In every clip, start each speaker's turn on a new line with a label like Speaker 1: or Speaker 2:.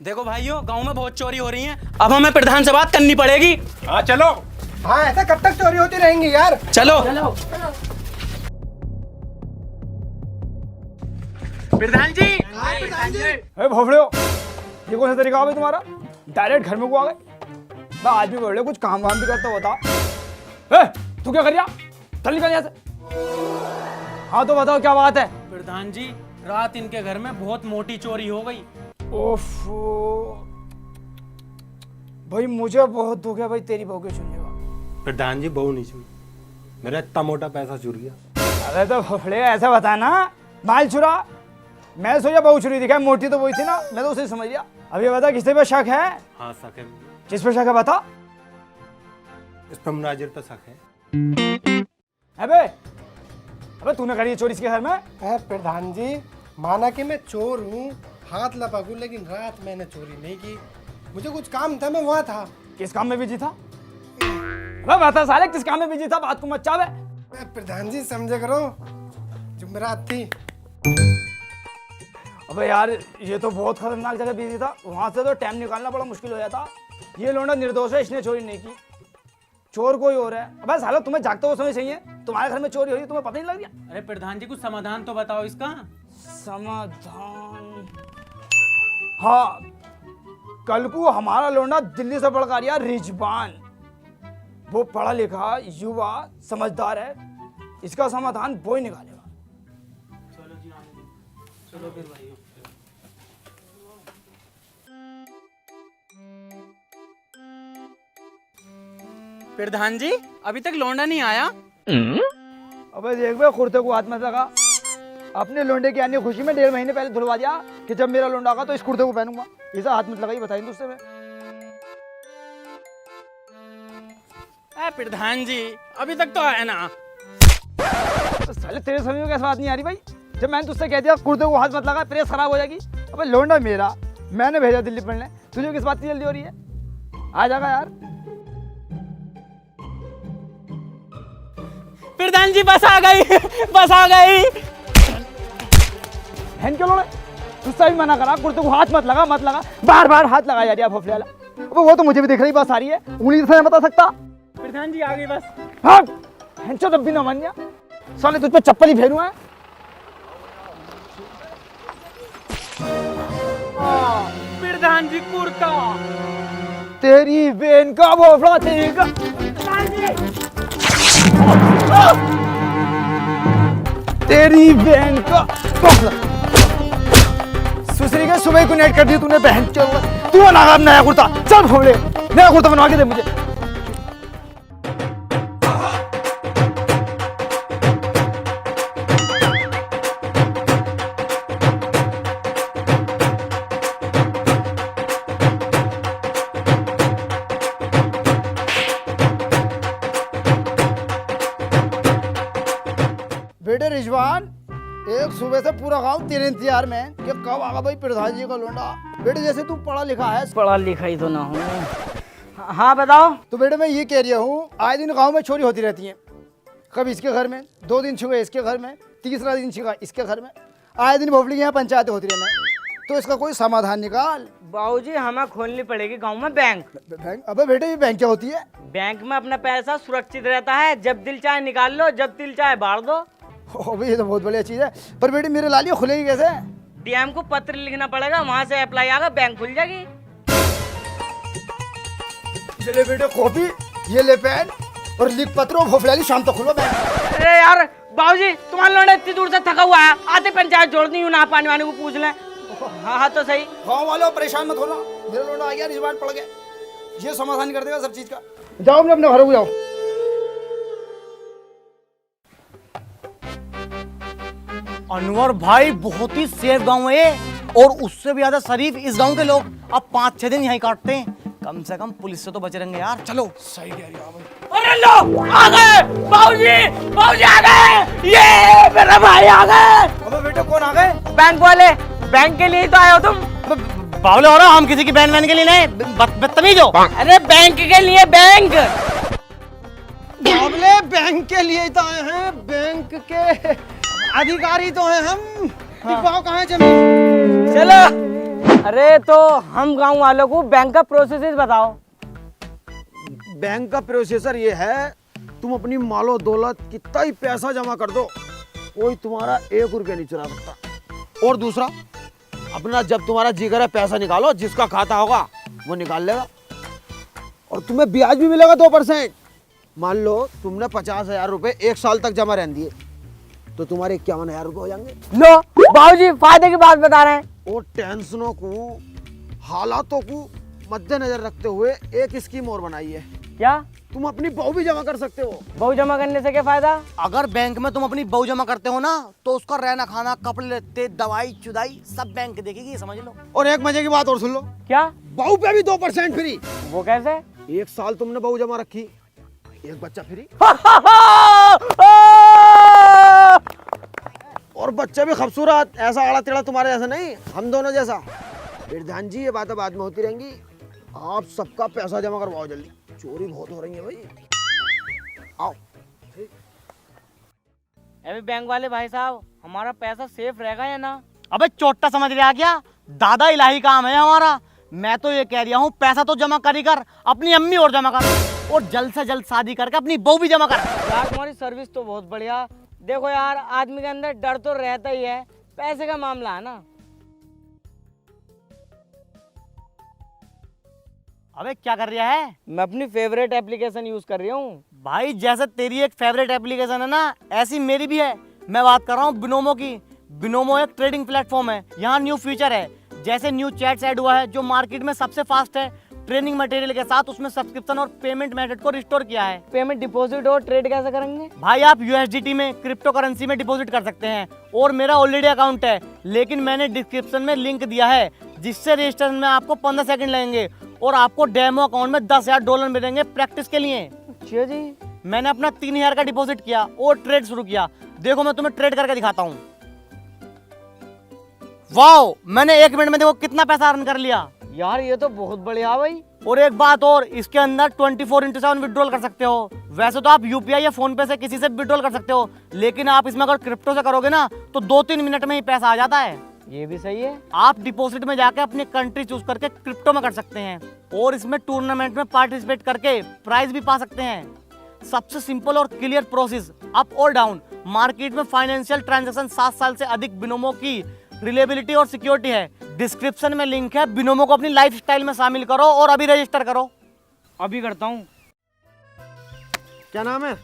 Speaker 1: देखो भाइयों, गांव में बहुत चोरी हो रही है, अब हमें प्रधान से बात करनी पड़ेगी।
Speaker 2: हाँ चलो।
Speaker 3: हाँ, ऐसा कब तक चोरी होती रहेंगी यार।
Speaker 1: चलो।
Speaker 2: प्रधान जी।
Speaker 3: अरे भोफड़े हो, ये कौन सा तरीका है तुम्हारा? डायरेक्ट घर में को आ गए। मैं आदमी बोल रहे कुछ काम वाम भी करता होता। तू क्या कर रहा? चल निकल यहाँ से। हाँ तो बताओ क्या बात है?
Speaker 1: प्रधान जी, रात इनके घर में बहुत मोटी चोरी हो गई।
Speaker 3: ओफो भाई, मुझे बहुत दुख है भाई तेरी बहू के सुनने का।
Speaker 2: प्रधान जी बहू नहीं चुरी, मेरा इतना मोटा पैसा चुर गया।
Speaker 3: अरे तो भोफड़े ऐसा बता ना, माल चुरा। मैं सोचा बहू चुरी दिखा, मोटी तो वही थी ना, मैं तो उसे समझ गया। अब ये बता किससे पे शक है?
Speaker 2: हाँ शक है,
Speaker 3: किस पे शक है बता।
Speaker 2: इस पर मुनाजिर पर शक है।
Speaker 3: अबे अबे तूने करी है चोरी इसके घर में?
Speaker 4: प्रधान जी, माना कि मैं चोर हूँ, हाथ लपकूं, लेकिन रात मैंने चोरी नहीं की। मुझे कुछ काम था, मैं वहाँ था।
Speaker 3: किस काम में बिजी था? अबे बता साले, किस काम में बिजी था? बात को मत चावे।
Speaker 4: प्रधान जी समझे करो, जुमेरात थी।
Speaker 3: अबे यार, ये तो बहुत खतरनाक जगह बिजी था, वहां से तो टाइम निकालना बड़ा मुश्किल हो जाता। ये लौंडा निर्दोष है, इसने चोरी नहीं की, चोर कोई और है। अबे साला, तुम्हें जागते हुए समय चाहिए, तुम्हारे घर में चोरी हो रही, तुम्हें पता नहीं लग गया?
Speaker 1: अरे प्रधान जी, कुछ समाधान तो बताओ इसका।
Speaker 3: समाधान? हाँ, कल को हमारा लौंडा दिल्ली से पढ़कर आया रिजवान, वो पढ़ा लिखा युवा समझदार है, इसका समाधान वो ही निकालेगा।
Speaker 1: चलो जी, चलो फिर भाइयों। प्रधान जी, अभी तक लौंडा नहीं आया।
Speaker 3: अबे देख बे, कुर्ते को हाथ मत लगा। अपने लोंडे की आने खुशी में 1.5 महीने पहले धुलवा दिया कि जब मेरा लोंडा आगा तो इस कुर्ते को पहनूंगा। ऐसा हाथ मत लगाई, बताइए दोस्तों में।
Speaker 1: प्रधान जी, अभी तक तो आया ना।
Speaker 3: तो साले तेरे समझ में कैसे बात नहीं आ रही भाई? जब मैंने तुझसे कह दिया कुर्ते को हाथ मत लगा, प्रेस खराब हो जाएगी। अबे लोंडा मेरा, मैंने भेजा दिल्ली पढ़ने, तुझे किस बात की जल्दी हो रही है? आ जाएगा यार।
Speaker 1: प्रधान जी, बस आ गई, बस आ गई।
Speaker 3: हैन क्यों लोड़े? तुझसे भी मना करा, कुर्ते को हाथ मत लगा, मत लगा, बार बार हाथ लगा जा रही है भोफले वाला। अबे वो तो मुझे भी दिख रही, बस आ रही है, उंगली से नहीं बता सकता।
Speaker 1: प्रधान जी, आ गई बस।
Speaker 3: हाँ, हैंचो तब भी ना मान गया। साले तुझ पे चप्पल ही फेरूं है।
Speaker 1: प्रधान जी, कुर्ता।
Speaker 3: तेरी बहन का भोफड़ा, तेरी का। तेरी बहन का सुसरी के सुबह को नेट कर दी तूने, बहन चल। तू ना नया कुर्ता, चल फोड़े, नया कुर्ता बनवा के दे मुझे। बेटे रिजवान, एक सुबह से पूरा गांव तेरे इंतजार में कि कब आगा भाई प्रधान जी का लोंडा। बेटे जैसे तू पढ़ा लिखा है।
Speaker 5: पढ़ा लिखा ही तो ना हूँ। हाँ बताओ।
Speaker 3: तो बेटे मैं ये कह रहा हूँ, आए दिन गांव में चोरी होती रहती है। कभी इसके घर में, 2 दिन छुए इसके घर में, तीसरा दिन छिगा इसके घर में, आए दिन भोपली यहाँ पंचायतें होती रहना। तो इसका कोई समाधान निकाल।
Speaker 5: बाबूजी, हमें खोलनी पड़ेगी गांव में बैंक।
Speaker 3: बैंक? अबे बेटे ये बैंक क्या होती है?
Speaker 5: बैंक में अपना पैसा सुरक्षित रहता है, जब दिल चाहे निकाल लो, जब दिल चाहे बाढ़ दो।
Speaker 3: अबे ये तो बहुत बढ़िया चीज है, पर बेटे मेरे लालियो खुलेगी कैसे?
Speaker 5: डीएम को पत्र लिखना पड़ेगा, वहाँ से अप्लाई आगा, बैंक खुल जाएगी।
Speaker 3: ये ले बेटे कॉपी, ये ले पेन और लिख पत्र, भोपली शाम तक खुलो बैंक।
Speaker 5: अरे यार बाबूजी, तुम्हारा लौंडा इतनी दूर से थका हुआ है, आते पंचायत जोड़नी हूँ, ना पानी वाने को पूछ लें। हाँ हाँ तो सही।
Speaker 3: गाँव वालों परेशान मत होना, मेरा लोंडा आ गया, रिजवान पड़ गया, ये समाधान कर देगा सब चीज का। जाओ अपने घर को जाओ।
Speaker 6: अनवर भाई, बहुत ही सेफ गांव है, और उससे भी ज्यादा शरीफ इस गांव के लोग। अब 5-6 दिन यहीं काटते हैं, कम से कम पुलिस से तो बचे रहेंगे यार। चलो।
Speaker 3: सही कह रही हो।
Speaker 5: अरे लो, आ गए बाबूजी, बाबूजी आ गए, ये मेरा भाई आ गए।
Speaker 3: अबे बेटे कौन आ गए?
Speaker 5: बैंक वाले, बैंक के लिए ही तो आए हो तुम।
Speaker 6: बावले हो रहा, हम किसी की बहन बहन के लिए नहीं, बदतमीज हो।
Speaker 5: अरे बैंक के लिए, बैंक।
Speaker 4: बाबले, बैंक के लिए तो आए हैं, बैंक के अधिकारी तो हैं हम। दिखाओ कहाँ है जमीन।
Speaker 5: चलो अरे तो हम गांव वालों को बैंक का प्रोसेस बताओ।
Speaker 6: बैंक का प्रोसेसर ये है, तुम अपनी मालो दौलत कितना ही पैसा जमा कर दो, कोई तुम्हारा 1 रुपया नहीं चुरा सकता। और दूसरा, अपना जब तुम्हारा जी करे पैसा निकालो, जिसका खाता होगा वो निकाल लेगा, और तुम्हें ब्याज भी मिलेगा 2%। मान लो तुमने 50,000 रुपए 1 साल तक जमा रहने दिए, तो तुम्हारे 51,000 रुपए हो जाएंगे।
Speaker 5: लो बाबूजी फायदे की बात बता रहे हैं।
Speaker 6: और टेंशनों को, हालातों को मद्देनजर रखते हुए एक स्कीम और बनाई है।
Speaker 5: क्या?
Speaker 6: तुम अपनी बहू भी जमा कर सकते हो।
Speaker 5: बहू जमा करने से क्या फायदा?
Speaker 6: अगर बैंक में तुम अपनी बहू जमा करते हो ना, तो उसका रहना खाना, कपड़े लत्ते, दवाई चुदाई सब बैंक देखेगी, समझ लो। और एक मजे की बात और सुन लो।
Speaker 5: क्या?
Speaker 6: बहू पे भी 2% फ्री।
Speaker 5: वो कैसे?
Speaker 6: 1 साल तुमने बहू जमा रखी, 1 बच्चा फ्री। और बच्चे भी खूबसूरत, ऐसा आड़ा टेढ़ा तुम्हारे जैसा नहीं, हम दोनों जैसा। प्रधान जी, ये बातें बाद में होती रहेंगी, आप सबका पैसा जमा करवाओ जल्दी, चोरी बहुत हो रही है भाई। आओ।
Speaker 5: अभी बैंक वाले भाई साहब, हमारा पैसा सेफ रहेगा या ना?
Speaker 6: अबे चोट्टा समझ रहा क्या? दादा इलाही काम है हमारा। मैं तो ये कह रहा हूँ, पैसा तो जमा कर ही कर, अपनी अम्मी और जमा कर, और जल्द से जल्द शादी करके अपनी बहू भी जमा कर।
Speaker 5: यार तुम्हारी सर्विस तो बहुत बढ़िया। देखो यार, आदमी के अंदर डर तो रहता ही है, पैसे का मामला है ना।
Speaker 6: अबे क्या कर रहा है?
Speaker 5: मैं अपनी फेवरेट एप्लीकेशन यूज कर रही हूँ।
Speaker 6: भाई जैसे तेरी एक फेवरेट एप्लीकेशन है ना, ऐसी मेरी भी है। मैं बात कर रहा हूँ बिनोमो की। बिनोमो एक ट्रेडिंग प्लेटफॉर्म है। यहाँ न्यू फीचर है, जैसे न्यू चैट्स ऐड हुआ है जो मार्केट में सबसे फास्ट है। ट्रेनिंग मटेरियल के साथ उसमें सब्सक्रिप्शन और पेमेंट मेथड को रिस्टोर किया है।
Speaker 5: पेमेंट डिपॉजिट और ट्रेड कैसे करेंगे?
Speaker 6: भाई आप USDT में, क्रिप्टो करेंसी में डिपॉजिट कर सकते हैं। और मेरा ऑलरेडी अकाउंट है, लेकिन मैंने डिस्क्रिप्शन में लिंक दिया है, जिससे रजिस्ट्रेशन में आपको 15 सेकंड लगेंगे और आपको डेमो अकाउंट में $10,000 मिलेंगे प्रैक्टिस के लिए।
Speaker 5: अच्छा जी।
Speaker 6: मैंने अपना 3,000 का डिपॉजिट किया और ट्रेड शुरू किया। देखो मैं तुम्हें ट्रेड करके दिखाता हूँ। वाओ, मैंने 1 मिनट में देखो कितना पैसा अर्न कर लिया।
Speaker 5: यार ये तो बहुत बढ़िया भाई।
Speaker 6: और एक बात और, इसके अंदर 24/7 विड्रॉल कर सकते हो। वैसे तो आप UPI या फोन पे से किसी से विड्रॉल कर सकते हो, लेकिन आप इसमें अगर क्रिप्टो से करोगे ना, तो 2-3 मिनट में ही पैसा आ जाता है।
Speaker 5: ये भी सही है।
Speaker 6: आप डिपॉजिट में जाके अपनी कंट्री चूज करके क्रिप्टो में कर सकते हैं, और इसमें टूर्नामेंट में पार्टिसिपेट करके प्राइज भी पा सकते हैं। सबसे सिंपल और क्लियर प्रोसेस, अप और डाउन। मार्केट में फाइनेंशियल ट्रांजैक्शन 7 साल से अधिक बिनोमो की रिलेबिलिटी और सिक्योरिटी है। डिस्क्रिप्शन में लिंक है, बिनोमो को अपनी लाइफस्टाइल में शामिल करो और अभी रजिस्टर करो।
Speaker 5: अभी करता हूँ।
Speaker 6: क्या नाम है?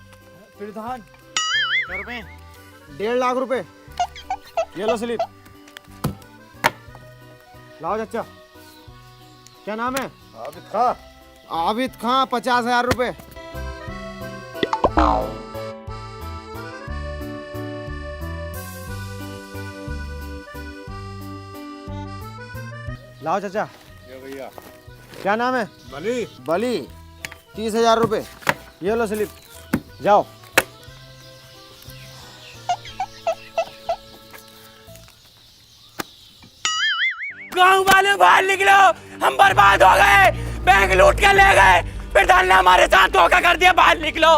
Speaker 3: प्रधान।
Speaker 6: क्या रुपए? 1.5 लाख रुपए। ये लो स्लिप। लाओ चाचा। क्या नाम है?
Speaker 2: आबिद खां।
Speaker 6: आबिद खां, 50,000 रुपए। लाओ चाचा।
Speaker 2: भैया।
Speaker 6: क्या नाम है?
Speaker 2: बली।
Speaker 6: बली, 30,000 रुपए। ये लो स्लिप, जाओ।
Speaker 1: गांव वाले बाहर निकलो, हम बर्बाद हो गए, बैंक लूट के ले गए, प्रधान ने हमारे साथ धोखा कर दिया, बाहर निकलो।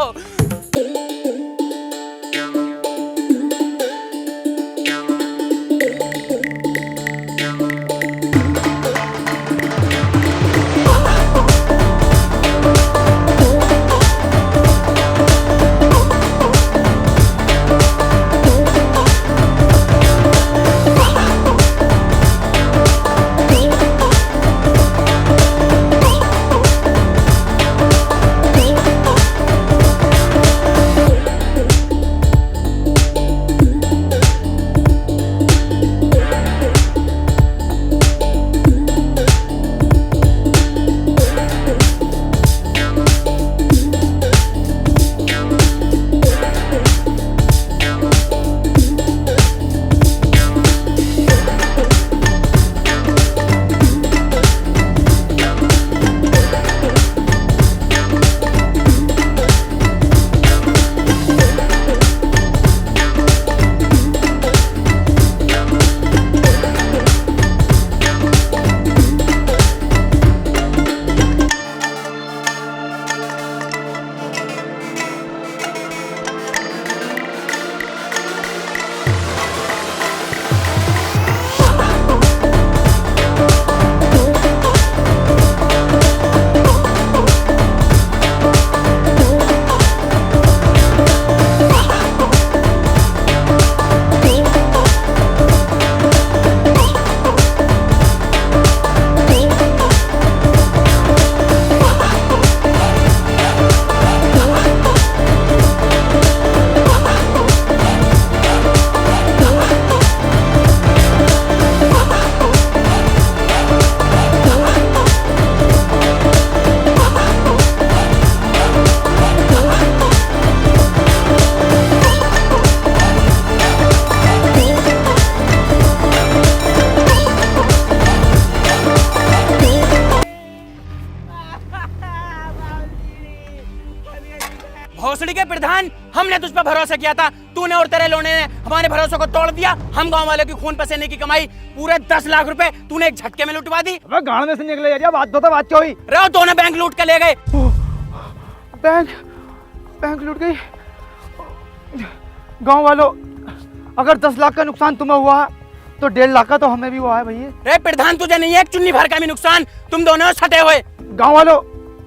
Speaker 1: भोसड़ी के प्रधान, हमने तुझ पर भरोसा किया था, तूने और तेरे लोने ने हमारे भरोसे को तोड़ दिया। हम गांव वालों की खून पसीने की कमाई पूरे 10 लाख रुपए तूने एक झटके में लुटवा दी।
Speaker 3: अबे गाड़ में से निकले यार, बात तो बात क्या हुई?
Speaker 1: रहो, दोनों बैंक लूट के ले गए।
Speaker 3: बैंक लूट गई। गांव वालों, अगर 10 लाख का नुकसान तुम्हें हुआ है तो 1.5 लाख का तो हमें भी हुआ है भैया।
Speaker 1: रे प्रधान, तुझे नहीं है एक चुन्नी भर का भी नुकसान, तुम दोनों सटे हुए।
Speaker 3: गांव वालों,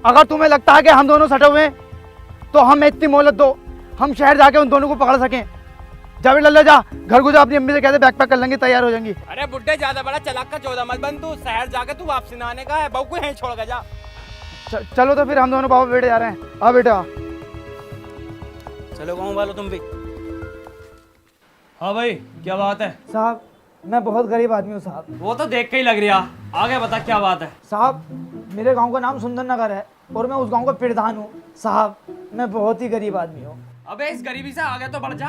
Speaker 3: अगर तुम्हें लगता है कि हम दोनों सटे हुए हैं तो हमें इतनी मोहलत दो, हम शहर जाके उन दोनों को पकड़ सकें। जावेद लल्ला, जा घर को जा, अपनी अम्मी से कहते बैग पैक कर लेंगे, तैयार हो जाएंगी।
Speaker 1: अरे बुड्ढे, ज्यादा बड़ा चलाक का चौदह मत बन, तू शहर जाके तू वापसी ना आने का है, बहू को यहीं छोड़ के जा।
Speaker 3: चलो तो फिर हम दोनों बाबा बेटे जा रहे हैं। आ बेटा आ।
Speaker 1: चलो गाँव वालों तुम भी।
Speaker 7: हाँ भाई, क्या बात है?
Speaker 3: साहब, मैं बहुत गरीब आदमी हूँ साहब।
Speaker 7: वो तो देख के ही लग रहा। आगे बता क्या बात है?
Speaker 3: साहब, मेरे गांव का नाम सुंदर नगर है और मैं उस गांव का प्रधान हूँ। साहब, मैं बहुत ही गरीब आदमी हूँ।
Speaker 7: अबे इस गरीबी से आगे तो बढ़ जा।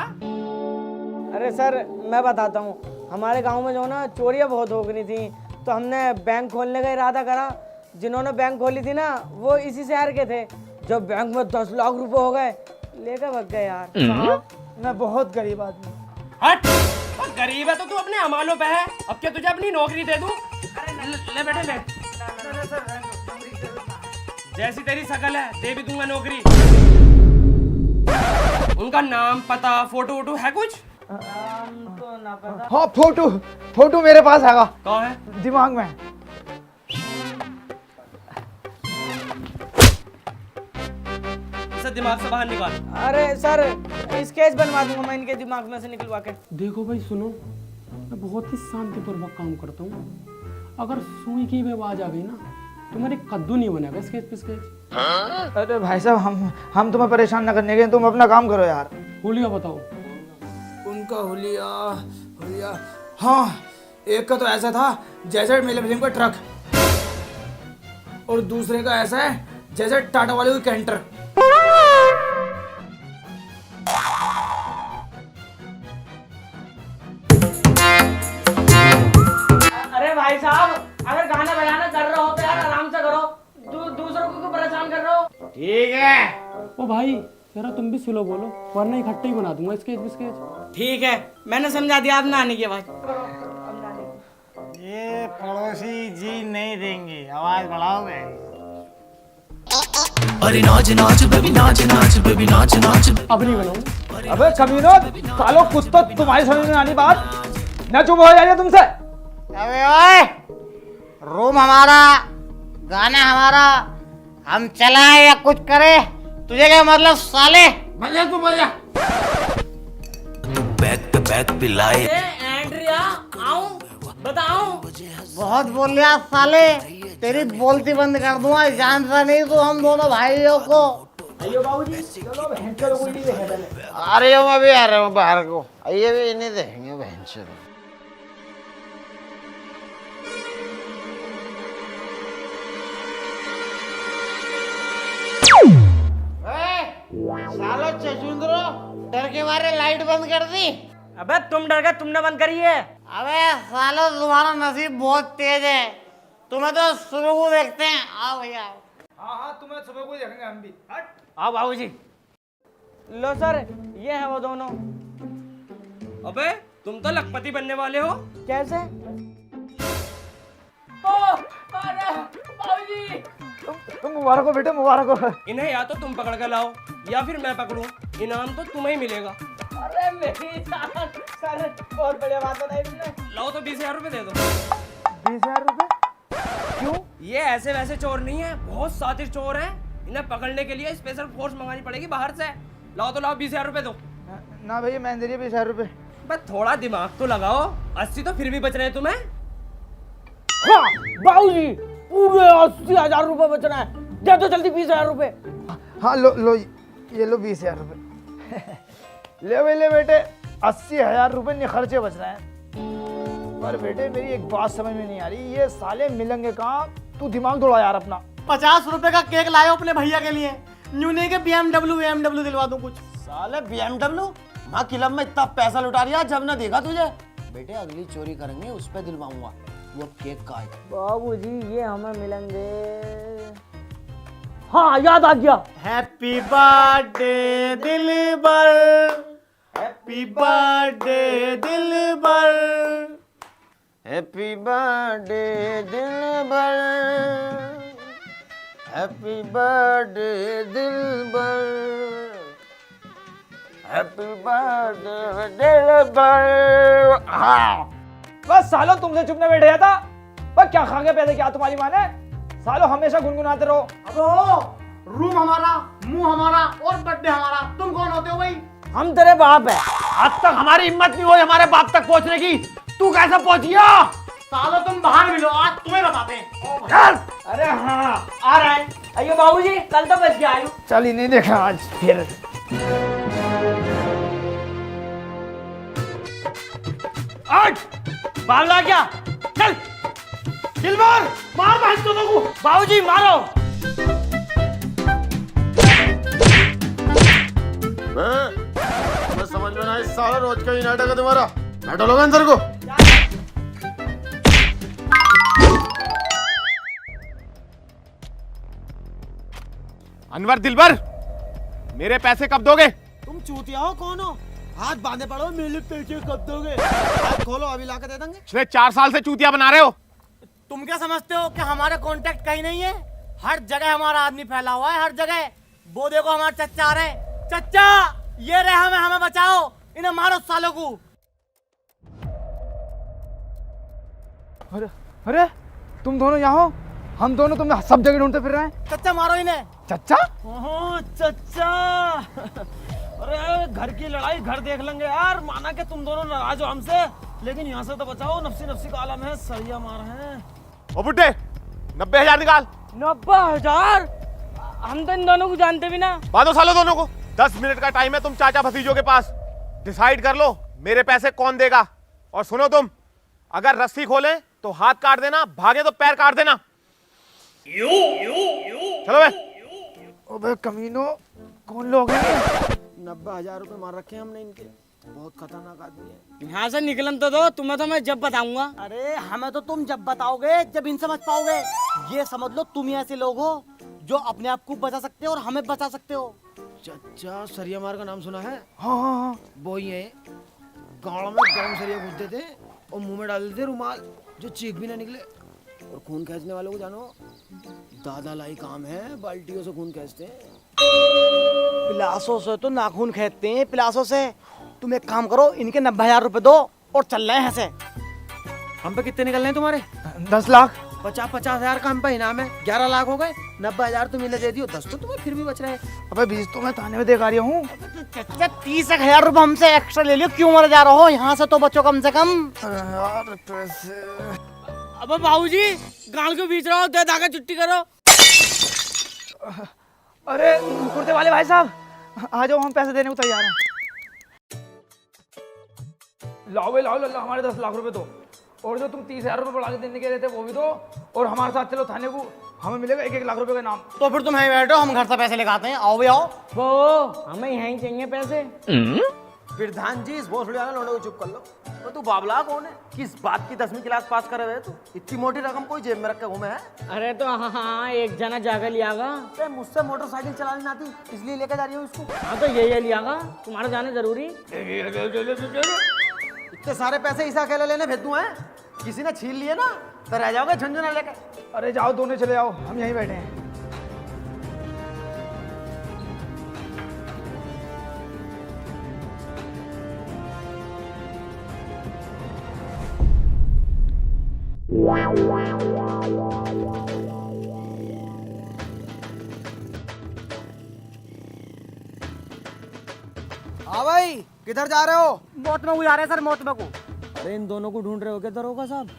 Speaker 5: अरे सर, मैं बताता हूँ, हमारे गांव में जो ना चोरियाँ बहुत हो गई थी, तो हमने बैंक खोलने का इरादा करा। जिन्होंने बैंक खोली थी ना, वो इसी शहर के थे। जब बैंक में 10 लाख रुपए हो गए, लेकर भाग गए यार।
Speaker 3: साहब, मैं बहुत गरीब आदमी हूँ।
Speaker 7: हट, और गरीब है तो तू अपने अमालों पे है। अब क्या तुझे अपनी नौकरी दे दूं? ले बेटे ले। जैसी तेरी शकल है, दे भी दूंगा नौकरी। उनका नाम, पता, फोटो वोटो है कुछ?
Speaker 5: तो ना पता।
Speaker 3: हाँ, फोटो मेरे पास है।
Speaker 7: कहाँ है?
Speaker 3: दिमाग में।
Speaker 7: इसे दिमाग से बाहर निकाल।
Speaker 5: अरे सर, स्केच बनवा दूंगा मैं इनके दिमाग में से निकलवा के।
Speaker 8: देखो भाई सुनो, मैं बहुत ही शांतिपूर्वक काम करता हूँ। अगर सुई की भी आवाज आ गई ना तो मेरे कद्दू नहीं बनेगा स्केच पे स्केच।
Speaker 3: अरे भाई साहब, हम तुम्हें परेशान न करने के, तुम अपना काम करो यार।
Speaker 8: हुलिया बताओ।
Speaker 3: उनका हुलिया हाँ, एक का तो ऐसा था जैसे मेले में का ट्रक, और दूसरे का ऐसा है जैसे टाटा वाले की कैंटर।
Speaker 5: अरे भाई साहब, अगर गाना बजाना कर रहे हो तो यार आराम से करो, दूसरों को क्यों परेशान कर रहे हो?
Speaker 7: ठीक है।
Speaker 8: ओ भाई जरा तुम भी स्लो बोलो, वरना इकट्ठे ही बना दूंगा स्केच बिस्केच।
Speaker 5: ठीक है, मैंने समझा दिया, आप ना आने की आवाज।
Speaker 9: ये पड़ोसी जी नहीं देंगे, आवाज बढ़ाओगे?
Speaker 1: अरे नाच नाच बेबी, नाच नाच बेबी, नाच नाच।
Speaker 8: अब नहीं बनाऊं।
Speaker 3: अबे कमीनो, सालो कुछ तो तुम्हारी समझ में आनी बात ना, चुप हो जाइए तुमसे।
Speaker 9: अबे ओए, रूम हमारा, गाना हमारा, हम चलाए या कुछ करे, तुझे क्या मतलब साले?
Speaker 3: भैया तू भैया
Speaker 1: बैक पे बैक पिलाए।
Speaker 5: एंड्रिया, आऊं बताऊं?
Speaker 9: बहुत बोल लिया साले, तेरी बोलती बंद कर दूंगा। जानता नहीं तू हम दोनों भाइयों को?
Speaker 3: अयो बाबूजी, चलो बहन चलो, कोई नहीं देखे पहले।
Speaker 9: आ रही हूँ, मैं भी आ रहा हूँ बाहर को। ये भी इन्हें देखेंगे बहन से। सालो चचुंदरो, डर के मारे लाइट बंद कर दी।
Speaker 5: अबे तुम डर गए, तुमने बंद करी है।
Speaker 9: अबे सालो, तुम्हारा नसीब बहुत तेज है, तुम्हें तो सुबह को देखते हैं। आओ भैया।
Speaker 3: हाँ, तुम्हें सुबह को देखेंगे हम भी।
Speaker 7: आओ बाबूजी।
Speaker 5: लो सर, ये है वो दोनों।
Speaker 7: अबे तुम तो लखपति बनने वाले हो।
Speaker 5: कैसे?
Speaker 3: तुम मुबारक हो बेटे, मुबारक हो।
Speaker 7: इन्हें या तो तुम पकड़ कर लाओ या फिर मैं पकड़ूं, इनाम तो तुम्हें ही मिलेगा।
Speaker 5: अरे मेरी जान, सर बहुत बढ़िया बात बताई तुमने।
Speaker 7: लाओ तो 20,000 रुपए दे दो।
Speaker 3: 20,000 रुपए? क्यों?
Speaker 7: ये ऐसे वैसे चोर नहीं है, बहुत शातिर चोर हैं। इन्हें पकड़ने के लिए स्पेशल फोर्स मंगानी पड़ेगी बाहर से। लाओ तो लाओ, 20,000 रुपए दो।
Speaker 3: ना भैया, मैं दे रही 20,000 रुपए।
Speaker 7: बस थोड़ा दिमाग तो लगाओ, 80 तो फिर भी बच रहे हैं तुम्हें।
Speaker 5: बाबूजी, पूरे 80,000 रुपए बच रहे हैं, दे दो जल्दी 20,000 रुपए।
Speaker 3: हाँ लो, ये लो 20,000 रुपए। ले बेटे, 80,000 रुपए निखर्चे बच रहे हैं। पर बेटे मेरी एक बात समझ में नहीं आ रही, ये साले मिलेंगे कहाँ? तू दिमाग दौड़ा यार अपना।
Speaker 9: 50 रुपए का केक लाए अपने भैया के लिए, न्यू नहीं के BMW दिलवा दूं कुछ।
Speaker 6: साले BMW? माँ क्लब में इतना पैसा लुटा रिया, जब ना देखा तुझे। बेटे अगली चोरी करेंगे उस पे दिलवाऊंगा। वो केक का है।
Speaker 5: बाबूजी, ये हमें मिलेंगे हाँ याद आ गया।
Speaker 9: हैप्पी बर्थडे दिलबर, हैप्पी बर्थडे दिलबर, हैप्पी बर्थडे दिलबर, हैप्पी बर्थडे दिलबर, हैप्पी बर्थडे दिलबर।
Speaker 3: बस सालो तुमसे चुपने बैठ गया था। बस क्या खा के पैसे क्या तुम्हारी माँ ने? सालो हमेशा गुनगुनाते रहो।
Speaker 9: अब रूम हमारा, मुंह हमारा और बर्थडे हमारा। तुम कौन होते हो भाई?
Speaker 5: हम तेरे बाप है।
Speaker 6: आज तक हमारी हिम्मत नहीं हुई हमारे बाप तक पहुंचने की, तू कैसे पहुंच गया?
Speaker 9: सालो तुम बाहर मिलो, आज तुम्हें बताते हैं।
Speaker 3: अरे हाँ,
Speaker 5: आ रहा है। अयो बाबूजी, कल तो बच गया। आयु
Speaker 3: चल ही नहीं देखा आज फिर।
Speaker 5: बावला क्या? चल
Speaker 6: दिलबर मार बहन दोनों को।
Speaker 5: बाबूजी मारो।
Speaker 6: मैं समझ में ना, इस सारा रोज का ही नाटक है तुम्हारा। बैठो लोग अंदर को।
Speaker 1: अनवर, दिलबर, मेरे पैसे कब दोगे?
Speaker 6: तुम चूतिया हो, कौन हो? हाथ बांधे पड़ो, मेरे पैसे कब दोगे? हाथ खोलो, अभी लाके दे देंगे।
Speaker 1: पिछले 4 साल से चूतिया बना रहे हो।
Speaker 9: तुम क्या समझते हो कि हमारे कांटेक्ट कहीं नहीं है? हर जगह हमारा आदमी फैला हुआ है, हर जगह। वो देखो हमारे चच्चा आ रहे। चच्चा, ये रहे, हमें बचाओ, इन्हें मारो सालों को।
Speaker 3: अरे तुम दोनों यहाँ हो? हम दोनों तुम्हें सब जगह ढूंढते फिर रहे हैं।
Speaker 9: चच्चा मारो इन्हें।
Speaker 3: चच्चा?
Speaker 9: ओह चच्चा, अरे घर की लड़ाई घर देख लेंगे यार। माना कि तुम दोनों नाराज हो हमसे, लेकिन यहाँ से तो बचाओ, नफसी नफसी का आलम है, सरिया मार है।
Speaker 1: ओ बुड्ढे, 90,000 निकाल।
Speaker 5: 90,000? हम तो इन दोनों को जानते भी ना।
Speaker 1: बांधो सालो दोनों को। 10 मिनट का टाइम है तुम चाचा भतीजों के पास। डिसाइड कर लो मेरे पैसे कौन देगा। और सुनो तुम, अगर रस्सी खोले तो हाथ काट देना, भागे तो पैर काट देना। चलो बे।
Speaker 3: अबे कमीनो, कौन लोग हैं?
Speaker 6: 90,000 रुपए मार रखे हैं हमने इनके। बहुत खतरनाक आदमी है।
Speaker 5: यहाँ से निकलन तो दो, तुम्हें तो मैं जब बताऊंगा।
Speaker 9: अरे हमें तो तुम जब बताओगे, जब इन समझ पाओगे। ये समझ लो तुम ही ऐसे लोग हो जो अपने आप को बचा सकते हो और हमें बचा सकते हो।
Speaker 6: चच्चा सरिया मार का नाम सुना है?
Speaker 3: हाँ।
Speaker 6: वो ही है, गाँव में गर्म सरिया घुसते थे और मुंह में डाल देते रुमाल, जो चीख भी ना निकले। और खून खींचने वालों को जानो, दादा लाई काम है, बाल्टियों से खून खींचते हैं।
Speaker 9: पिलासों से तो नाखून खींचते हैं, पिलासों से। तुम एक काम करो, इनके 90,000 रुपए दो और चल रहे हैं ऐसे।
Speaker 6: हम पे कितने निकलने हैं तुम्हारे?
Speaker 3: 10 लाख।
Speaker 6: 50,000 का हम पे इनाम है, 11 लाख हो गए। 90,000 तुम इन्हें दे दियो, 10 तो तुम्हें फिर भी बच रहे हैं।
Speaker 3: अबे 20 तो मैं थाने में देख आ रही हूँ।
Speaker 9: चच्चा 30,000 रुपए हमसे एक्स्ट्रा ले लियो, क्यों मर जा रहे हो? यहाँ से तो बचो कम से कम।
Speaker 3: यार पैसे।
Speaker 5: अब बाबूजी, गाल को बीच रहा हो, दे दागा छुट्टी करो।
Speaker 3: अरे कुर्ते वाले भाई साहब, आ जाओ, हम पैसे देने को तैयार हैं। लाओ भाई, लाओ हमारे 10 लाख रुपए दो। और जो तुम 30,000 रुपए बढ़ा के देने के रहे थे वो भी दो। और हमारे साथ चलो थाने को, हमें मिलेगा 1-1 लाख रुपए का इनाम।
Speaker 9: तो फिर तुम यहीं बैठो, हम घर से पैसे लेके आते हैं। आओ भी आओ।
Speaker 5: वो हमें यहीं चाहिए पैसे।
Speaker 6: प्रधान जी, इस भोसड़ी वाले लौंडे को चुप कर लो। तो तू बाबला कौन है? किस बात की 10वीं क्लास पास करे हुए तू? इतनी मोटी रकम कोई जेब में रख के घूमे है?
Speaker 5: अरे तो हाँ, एक जना जाकर लियागा।
Speaker 6: मुझसे मोटरसाइकिल चलानी ना आती, इसलिए लेके जा रही हूँ इसको।
Speaker 5: हाँ तो ये लियागा, तुम्हारा जाने जरूरी।
Speaker 6: इतने सारे पैसे इस अकेले लेने भेजू हैं? किसी ने छीन लिए ना तो रह जाओगे झंझना लेके।
Speaker 3: अरे जाओ, दोनों चले जाओ, हम यहीं बैठे हैं।
Speaker 6: हाँ भाई, किधर जा रहे हो?
Speaker 9: मौत में जा रहे हैं सर, मौत में को।
Speaker 5: अरे इन दोनों को ढूंढ रहे हो क्या दरोगा साहब?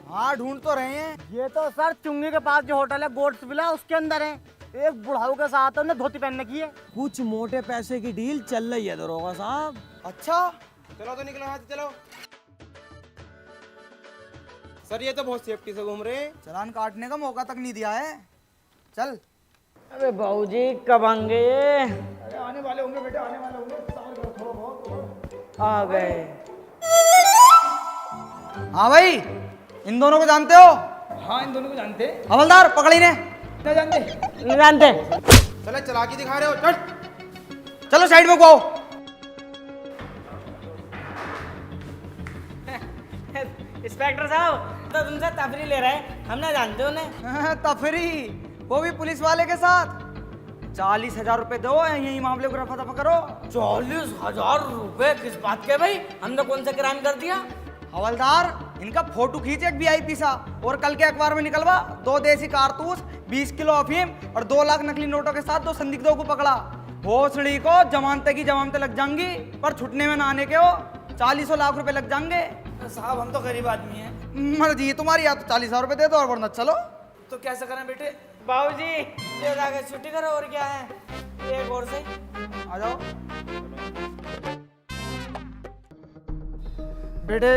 Speaker 6: हाँ ढूंढ तो रहे हैं।
Speaker 9: ये तो सर चुंगी के पास जो होटल है गोट्स विला, उसके अंदर है। एक बुढ़ाऊ के साथ उन्हें धोती पहनने की है।
Speaker 5: कुछ मोटे पैसे की डील चल रही है दरोगा साहब।
Speaker 6: अच्छा, चलो तो निकलो यहाँ से, चलो।
Speaker 2: सर ये तो बहुत सेफ्टी से घूम रहे हैं।
Speaker 6: चालान काटने का मौका तक नहीं दिया है। चल।
Speaker 5: अरे बाबूजी कब आएंगे ये?
Speaker 3: अरे आने वाले होंगे बेटे, आने वाले होंगे। सब्र करो थोड़ा बहुत।
Speaker 5: आ गए।
Speaker 6: हाँ भाई, इन दोनों को जानते हो?
Speaker 3: हाँ, इन दोनों को जानते हैं।
Speaker 6: हवलदार पकड़ी ने।
Speaker 3: ना जानते।
Speaker 5: नहीं जानते।
Speaker 6: चले चलाकी दिखा रहे हो, चल चलो साइड में को आओ।
Speaker 5: इंस्पेक्टर साहब तो तुमसे तफरी ले रहे हैं, हम ना जानते उन्हें।
Speaker 3: तफरी, वो भी पुलिस वाले के साथ। 40,000 रुपए दो, यही मामले को रफा दफा करो।
Speaker 5: 40,000 रुपए किस बात के भाई? हमने कौन सा क्राइम कर दिया?
Speaker 3: हवलदार, इनका फोटो खींच एक वीआईपी सा और कल के अखबार में निकलवा 2 देसी कारतूस, 20 किलो अफीम और 2 लाख नकली नोटों के साथ 2 संदिग्धों को पकड़ा। भोसड़ी को जमानते की जमानतें लग जाएंगी, पर छुटने में ना आने के हो 40 लाख रुपए लग जाएंगे।
Speaker 5: साहब हम तो गरीब आदमी हैं।
Speaker 3: मर्जी तुम्हारी, या तो 40,000 रुपए दे दो और वरना चलो।
Speaker 5: तो कैसे करें बेटे? बाबूजी ये जाके छुट्टी करो, और क्या है, एक और से
Speaker 3: आ जाओ बेटे।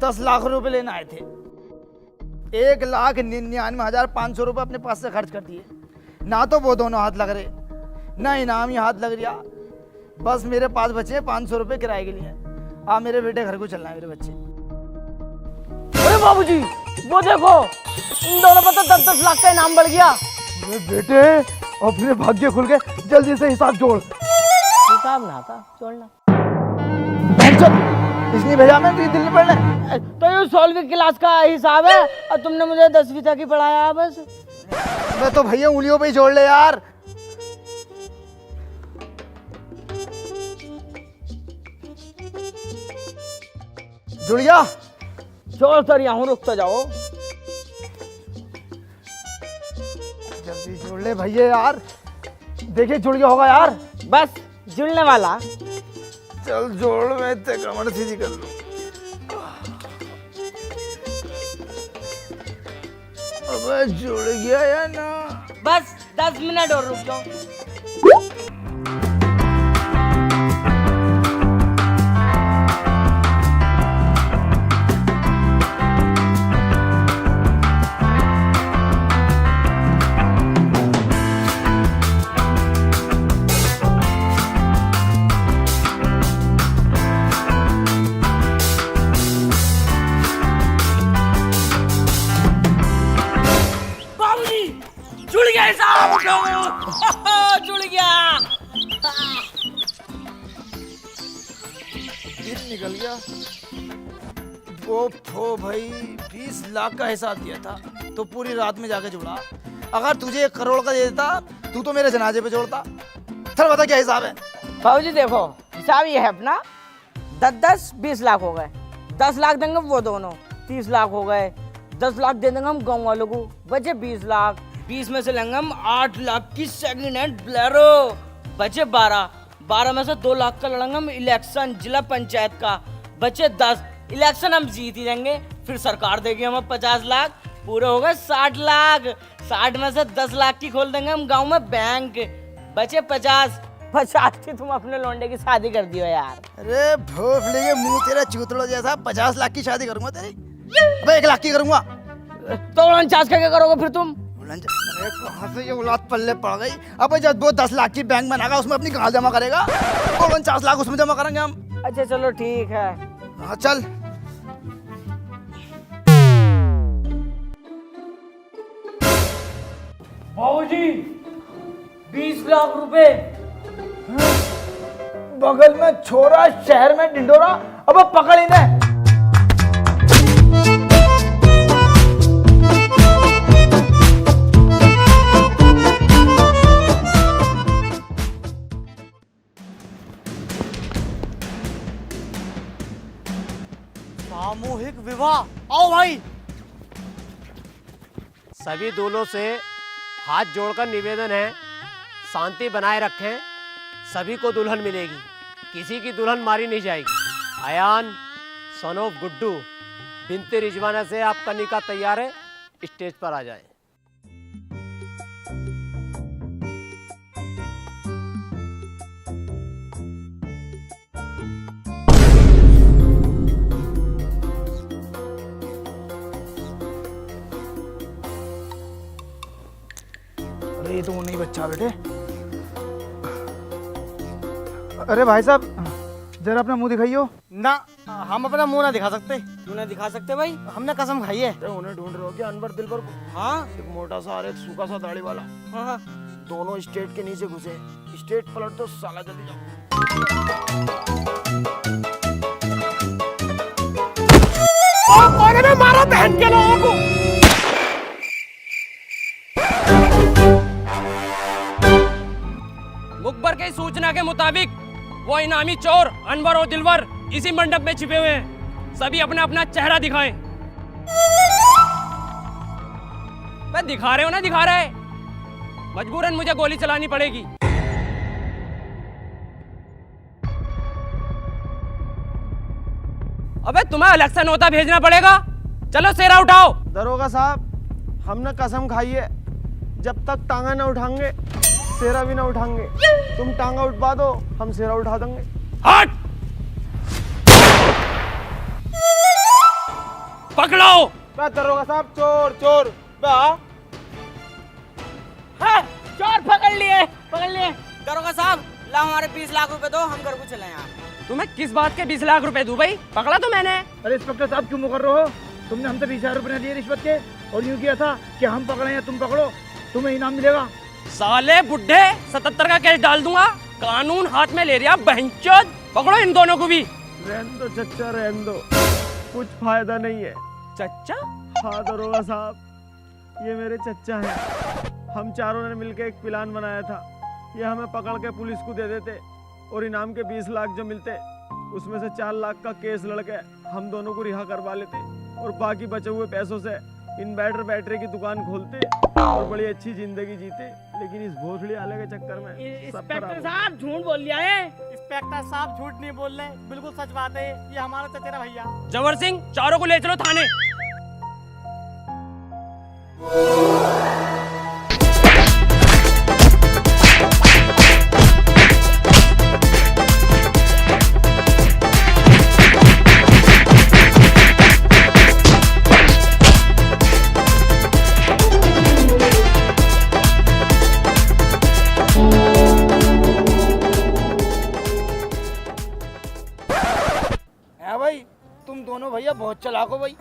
Speaker 3: 10 लाख रुपए लेने आए थे, 1,99,500 रुपए अपने पास से खर्च कर दिए। ना तो वो दोनों हाथ लग रहे, ना इनाम ही हाथ लग रहा। बस मेरे पास बचे 500 रुपए किराए के लिए। आप मेरे बेटे घर को चलना है मेरे बच्चे।
Speaker 5: अरे बाबूजी वो देखो, इन दोनों पर तो 10-10 लाख का इनाम बढ़ गया।
Speaker 3: अरे बेटे अपने भाग्य खुल गए, जल्दी से हिसाब जोड़।
Speaker 5: हिसाब ना था जोड़ना।
Speaker 3: इसलिए भेजा मैं तुझे दिल्ली पढ़ने।
Speaker 5: तो ये 16वीं क्लास का हिसाब है और तुमने मुझे 10वीं तक ही पढ़ाया बस।
Speaker 3: मैं तो भैया उंगलियों पे ही जोड़ ले यार। जुड़ गया?
Speaker 5: जोड़ तो यहाँ रुक तो जाओ।
Speaker 3: जल्दी जोड़ ले भैया यार, देखिए जुड़ गया होगा यार।
Speaker 5: बस जुड़ने वाला।
Speaker 3: चल जोड़, मैं इतने कमर सीधी कर लूं। अबे जुड़ गया या ना?
Speaker 5: बस 10 मिनट और रुक जाओ। जुड़ गया साहब, जुड़ गया।
Speaker 3: दिन निकल गया। वो भाई 20 लाख का हिसाब दिया था तो पूरी रात में जाके जुड़ा। अगर तुझे 1 करोड़ का दे देता तू तो मेरे जनाजे पे जोड़ता। चल बता क्या हिसाब है?
Speaker 5: बाबूजी देखो हिसाब ये है अपना, 10-10 20 लाख हो गए। 10 लाख देंगे वो दोनों, 30 लाख हो गए। 10 लाख दे देंगे हम गाँव वालों को, बचे 20 लाख। 20 में से लेंगे हम 8 लाख की सेकंड हैंड ब्लेरो, बचे 12 में से 2 लाख का लड़ेंगे हम इलेक्शन जिला पंचायत का, बचे 10। इलेक्शन हम जीत ही जाएंगे, फिर सरकार देगी हमें 50 लाख, पूरे हो गए 60 लाख। 60 में से 10 लाख की खोल देंगे हम गांव में बैंक, बचे 50 की तुम अपने लौंडे की शादी कर दियो यार।
Speaker 3: अरे भोसड़ी के मुंह तेरा चूतड़ो जैसा, 50 लाख की शादी करूंगा तेरी? 1 लाख की करूंगा।
Speaker 5: तो 49 का क्या करोगे फिर तुम?
Speaker 3: अरे कहाँ से ये औलाद पल्ले पड़ गई? अब जब वो 10 लाख की बैंक बनाएगा उसमें अपनी गाल जमा करेगा, 49 लाख उसमें जमा करेंगे हम।
Speaker 5: अच्छा चलो ठीक है।
Speaker 3: हाँ चल।
Speaker 5: बाबूजी 20 लाख रुपए।
Speaker 3: बगल में छोरा, शहर में ढिंडोरा, अब पकड़ इन्हें।
Speaker 9: सामूहिक विवाह, आओ भाई।
Speaker 7: सभी दूल्हों से हाथ जोड़कर निवेदन है, शांति बनाए रखें, सभी को दुल्हन मिलेगी, किसी की दुल्हन मारी नहीं जाएगी। अयान, सन ऑफ गुड्डू, बिनते रिजवाना से आपका निकाह तैयार है, स्टेज पर आ जाए।
Speaker 3: ये तो नहीं बच्चा बेटे। अरे भाई साहब जरा अपना मुंह दिखाइयो।
Speaker 9: ना हम अपना मुंह ना दिखा सकते।
Speaker 5: क्यों नहीं दिखा सकते भाई? हमने कसम खाई है।
Speaker 6: उन्हें ढूंढ रहे हो क्या अनवर दिलबर को?
Speaker 5: हाँ
Speaker 6: एक मोटा सा और एक सूखा सा दाढ़ी वाला,
Speaker 5: हाँ हाँ।
Speaker 6: दोनों स्टेट के नीचे घुसे। स्टेट पलट दो साला, जल्दी जाओ।
Speaker 1: मारा बहन के लोगों को।
Speaker 8: मुखबर की सूचना के मुताबिक वो इनामी चोर अनवर और दिलवर इसी मंडप में छिपे हुए हैं। सभी अपना अपना चेहरा दिखाएं। मैं दिखा रहे हो ना, दिखा रहे, मजबूरन मुझे गोली चलानी पड़ेगी। अबे तुम्हें अलग से नोटा भेजना पड़ेगा। चलो सेरा उठाओ।
Speaker 6: दरोगा साहब, हमने कसम खाई है, जब तक टांगा ना उठाएंगे सेरा भी ना उठाएंगे। तुम टांगा उठवा दो, हम सेरा उठा देंगे।
Speaker 8: हट! पकड़ो।
Speaker 6: दरोगा साहब, चोर चोर।
Speaker 5: हाँ, चोर पकड़ लिए, पकड़ लिए। दरोगा साहब, ला हमारे 20 लाख रुपए दो, हम घर को चले यहाँ।
Speaker 8: तुम्हें किस बात के 20 लाख रुपए दूं भाई? पकड़ा तो मैंने।
Speaker 3: अरे इंस्पेक्टर साहब क्यों मुकर रहे हो? तुमने हमसे 20,000 रुपए दिए रिश्वत के और यूं किया था कि हम पकड़े या तुम पकड़ो, तुम्हें इनाम मिलेगा।
Speaker 8: साले बुड्ढे, 77 का केस डाल दूंगा। कानून हाथ में ले रिया बहनचोद। पकड़ो इन दोनों को भी।
Speaker 6: रहने दो चच्चा, रहने दो, कुछ फायदा नहीं है।
Speaker 8: चच्चा?
Speaker 6: हाँ दरोगा साहब, ये मेरे चच्चा हैं। हम चारों ने मिलकर एक प्लान बनाया था। ये हमें पकड़ के पुलिस को दे देते और इनाम के 20 लाख जो मिलते उसमें से 4 लाख का केस लड़के हम दोनों को रिहा करवा लेते और बाकी बचे हुए पैसों से इन्वर्टर बैटरी की दुकान खोलते और बड़ी अच्छी जिंदगी जीते। लेकिन इस भोसड़ी आले के चक्कर में
Speaker 5: इंस्पेक्टर साहब झूठ बोल लिया है।
Speaker 9: इंस्पेक्टर साहब झूठ नहीं बोल रहे, बिल्कुल सच बात है। ये हमारा चचेरा भैया।
Speaker 8: जवर सिंह, चारों को ले चलो थाने।
Speaker 3: भाई तुम दोनों भैया बहुत चालाक हो भाई।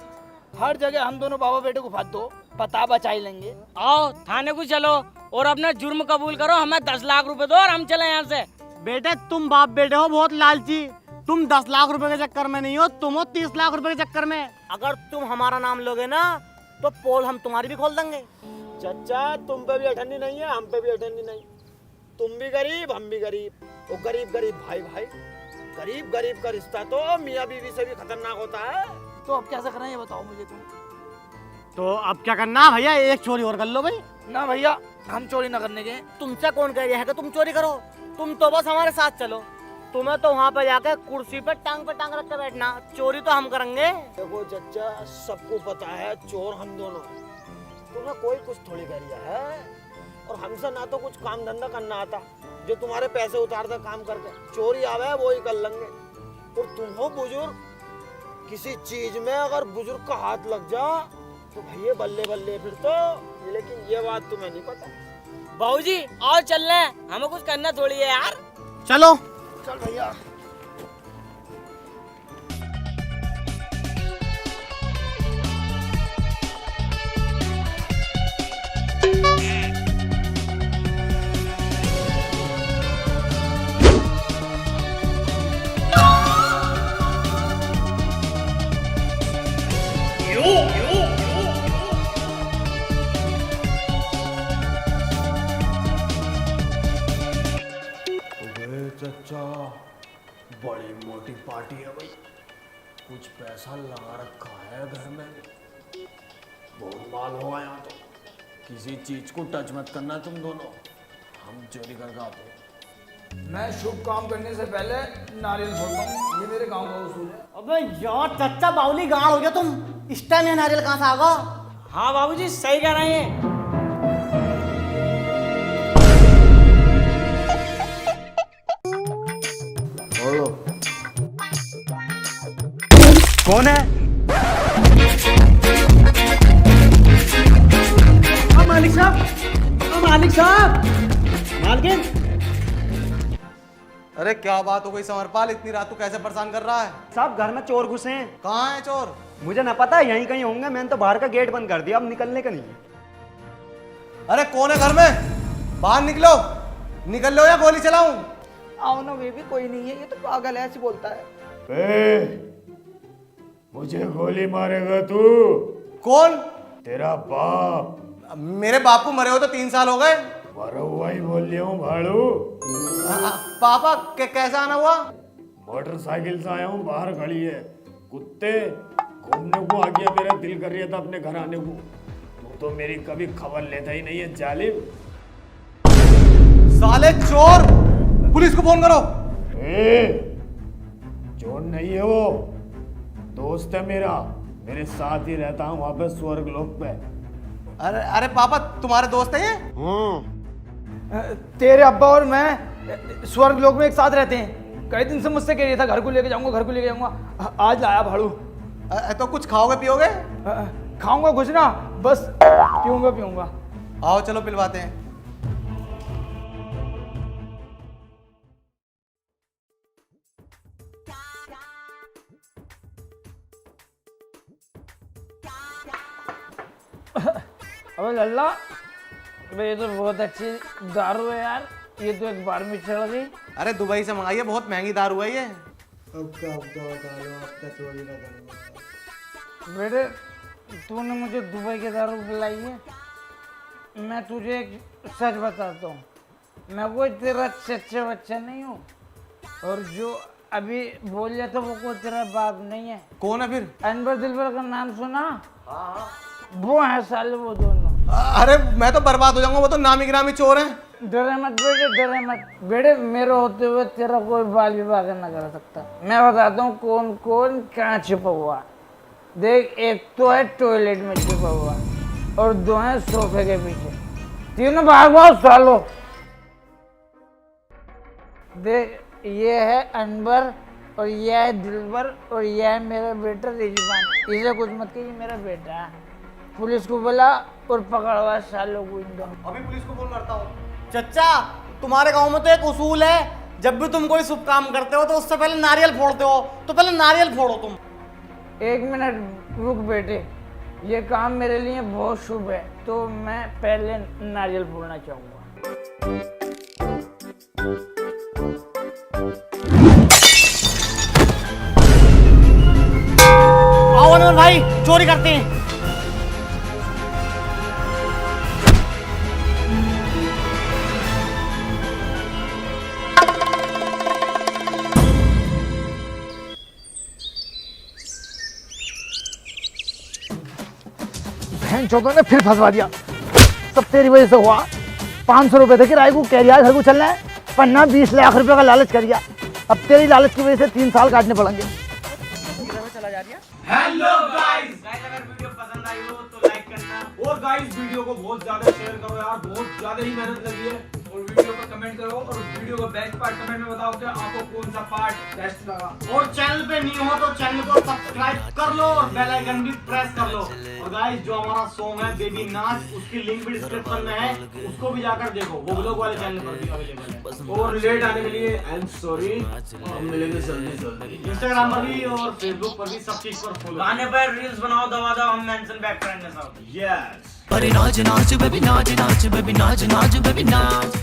Speaker 3: हर जगह हम दोनों बाबा बेटे को फाद दो, पता बचा ही लेंगे।
Speaker 5: आओ थाने को चलो और अपना जुर्म कबूल करो। हमें 10 लाख रुपए दो और हम चले यहाँ से।
Speaker 9: बेटे तुम बाप बेटे हो बहुत लालची। तुम 10 लाख रुपए के चक्कर में नहीं हो, तुम हो 30 लाख रुपए के चक्कर में। अगर तुम हमारा नाम लोगे ना तो पोल हम तुम्हारी भी खोल देंगे।
Speaker 6: चच्चा, तुम पे भी अठन्नी नहीं है, हम पे भी अठन्नी नहीं। तुम भी गरीब, हम भी गरीब। वो गरीब गरीब भाई भाई, गरीब गरीब का रिश्ता तो मियाँ बीवी से भी खतरनाक होता है।
Speaker 3: तो अब कैसे करना है ये बताओ मुझे तुम।
Speaker 9: तो अब क्या करना भैया, एक चोरी और कर लो भाई।
Speaker 3: ना भैया, हम चोरी ना करने के।
Speaker 9: तुमसे कौन कह रहा है कि तुम चोरी करो? तुम तो बस हमारे साथ चलो। तुम्हें तो वहाँ पे जाकर कुर्सी पे टांग रख के बैठना, चोरी तो हम करेंगे।
Speaker 6: देखो चच्चा, सबको पता है चोर हम दोनों। तुम्हें कोई कुछ थोड़ी कर रहा है और हमसे ना तो कुछ काम धंधा करना आता जो तुम्हारे पैसे उतारते काम करके। चोरी आवे वो ही कर लेंगे। और तुम हो बुजुर्ग, किसी चीज में अगर बुजुर्ग का हाथ लग जा तो भैया बल्ले बल्ले फिर तो। लेकिन ये बात तुम्हें नहीं पता।
Speaker 5: बाबूजी और चल रहे हैं, हमें कुछ करना थोड़ी है यार।
Speaker 9: चलो
Speaker 3: चल भैया।
Speaker 6: चच्चा, बड़ी मोटी पार्टी है भाई। कुछ पैसा लगा रखा है घर में, बहुत माल होगा यहाँ तो। किसी चीज को टच मत करना तुम दोनों, हम चोरी करके आते हैं।
Speaker 3: मैं शुभ काम करने से पहले नारियल फोड़ता हूँ, ये मेरे गांव का उसूल है।
Speaker 9: अबे यार चच्चा बाउली गाड़ हो गया तुम। इस टाइम ये नारियल कहाँ से आ गया?
Speaker 5: हाँ बाबूजी सही कह रहे हैं।
Speaker 3: कौन है?
Speaker 9: मालिक साहब, मालिक साहब, मालकिन।
Speaker 10: अरे क्या बात हो गई समरपाल, इतनी रात को कैसे परेशान कर रहा है?
Speaker 9: साहब घर में चोर घुसे हैं।
Speaker 10: कहाँ है चोर? मुझे ना पता यहीं कहीं होंगे, मैंने तो बाहर का गेट बंद कर दिया, अब निकलने का नहीं है।
Speaker 4: अरे कौन है घर में? बाहर निकलो, निकल लो या गोली चलाऊं?
Speaker 5: आओ ना बेबी, कोई नहीं है, ये तो पागल है, ऐसे बोलता है।
Speaker 6: मुझे गोली मारेगा तू?
Speaker 4: कौन?
Speaker 6: तेरा बाप।
Speaker 4: मेरे बाप को मरे हो तो 3 साल हो गए।
Speaker 6: मरा हुआ ही बोल लिया हूँ भाड़ू।
Speaker 4: पापा कैसा आना हुआ?
Speaker 6: मोटरसाइकिल से आया हूँ, बाहर खड़ी है। कुत्ते घूमने को आ गया, मेरा दिल कर रहा था अपने घर आने को। तू तो मेरी कभी खबर लेता ही नहीं है जालिम।
Speaker 4: साले चोर, पुलिस को फोन करो।
Speaker 6: चोर नहीं है वो, दोस्त है मेरा, मेरे साथ ही रहता हूँ वहां पे स्वर्ग लोक पे।
Speaker 4: अरे अरे पापा, तुम्हारे दोस्त है ये?
Speaker 3: तेरे अब्बा और मैं स्वर्ग लोक में एक साथ रहते हैं। कई दिन से मुझसे कह रहा था घर को लेके जाऊंगा, घर को लेके जाऊंगा। आज लाया भाड़ू।
Speaker 4: तो कुछ खाओगे पियोगे?
Speaker 3: खाऊंगा कुछ ना, बस पीऊंगा।
Speaker 4: आओ चलो पिलवाते हैं।
Speaker 5: अबे लल्ला, ये तो बहुत अच्छी दारू है यार, ये तो एक बार में चढ़ गई।
Speaker 4: अरे दुबई से मंगाई है, बहुत महंगी दारू है ये।
Speaker 5: बेटे, तूने मुझे दुबई की दारू पिलाई है। मैं तुझे एक सच बताता हूँ, मैं कोई तेरा चच्चा बच्चा नहीं हूँ, और जो अभी बोल लिया था वो कोई तेरा बाप नहीं है।
Speaker 4: कौन है फिर?
Speaker 5: अनवर दिलबर का नाम सुना? वो है साले वो दोनों।
Speaker 4: अरे मैं तो बर्बाद हो जाऊंगा, वो तो नामी गिरामी चोर हैं।
Speaker 5: डरे मत बेटे, डरे मत बेटे, मेरे होते हुए तेरा कोई बाल विवाह ना कर सकता। मैं बताता हूँ कौन कौन कहाँ छिपा हुआ। देख, एक तो है टॉयलेट में छिपा हुआ, और 2 है सोफे के पीछे, 3 भागो सालो। देख, ये है अनवर, और ये है दिलबर, और ये है मेरा बेटा रिजवान। इसे कुछ मत कहिए, मेरा बेटा है। पुलिस को बुला और पकड़वा सालों को इन दोनों।
Speaker 4: अभी पुलिस को फोन करता हूँ।
Speaker 9: चच्चा, तुम्हारे गांव में तो एक उसूल है, जब भी तुम कोई शुभ काम करते हो तो उससे पहले नारियल फोड़ते हो, तो पहले नारियल फोड़ो तुम।
Speaker 5: 1 मिनट रुक बेटे, ये काम मेरे लिए बहुत शुभ है, तो मैं पहले नारियल फोड़ना चाहूँगा।
Speaker 9: आओ अनवर भाई, चोरी करते हैं।
Speaker 3: चौधरी ने फिर फंसवा दिया, सब तेरी वजह से हुआ। 500 रुपए थे किराए को, कह रहा घर को चलना है, पन्ना 20 लाख रुपए का लालच कर दिया। अब तेरी लालच की वजह से 3 साल काटने पड़ेंगे।
Speaker 1: हेलो गाइस, अगर वीडियो पसंद आई हो तो लाइक करना, और गाइस वीडियो को बहुत ज्यादा शेयर करो यार, बहुत ज्यादा ही मेहनत लगी है। और वीडियो को कमेंट करो, और वीडियो का बेस्ट पार्ट कमेंट में बताओ कि आपको कौन सा पार्ट बेस्ट लगा। और चैनल पे न्यू हो तो चैनल को सब्सक्राइब कर लो, और बेल आइकन भी प्रेस कर लो। और गाइस, जो हमारा सॉन्ग है बेबी नाच, उसकी लिंक भी डिस्क्रिप्शन में है, उसको भी जाकर देखो, वो व्लॉग वाले चैनल पर भी अवेलेबल है। और लेट आने के लिए आई एम सॉरी, हम मिलेंगे जल्दी। इंस्टाग्राम पर भी और फेसबुक पर भी सब चीज पर फॉलो। गाने पर रील्स बनाओ, दबा दो, हम मेंशन बैक करेंगे सब। Yes.
Speaker 11: But it naach, naach, baby, naach, naach, baby, naach, naach, baby, naach.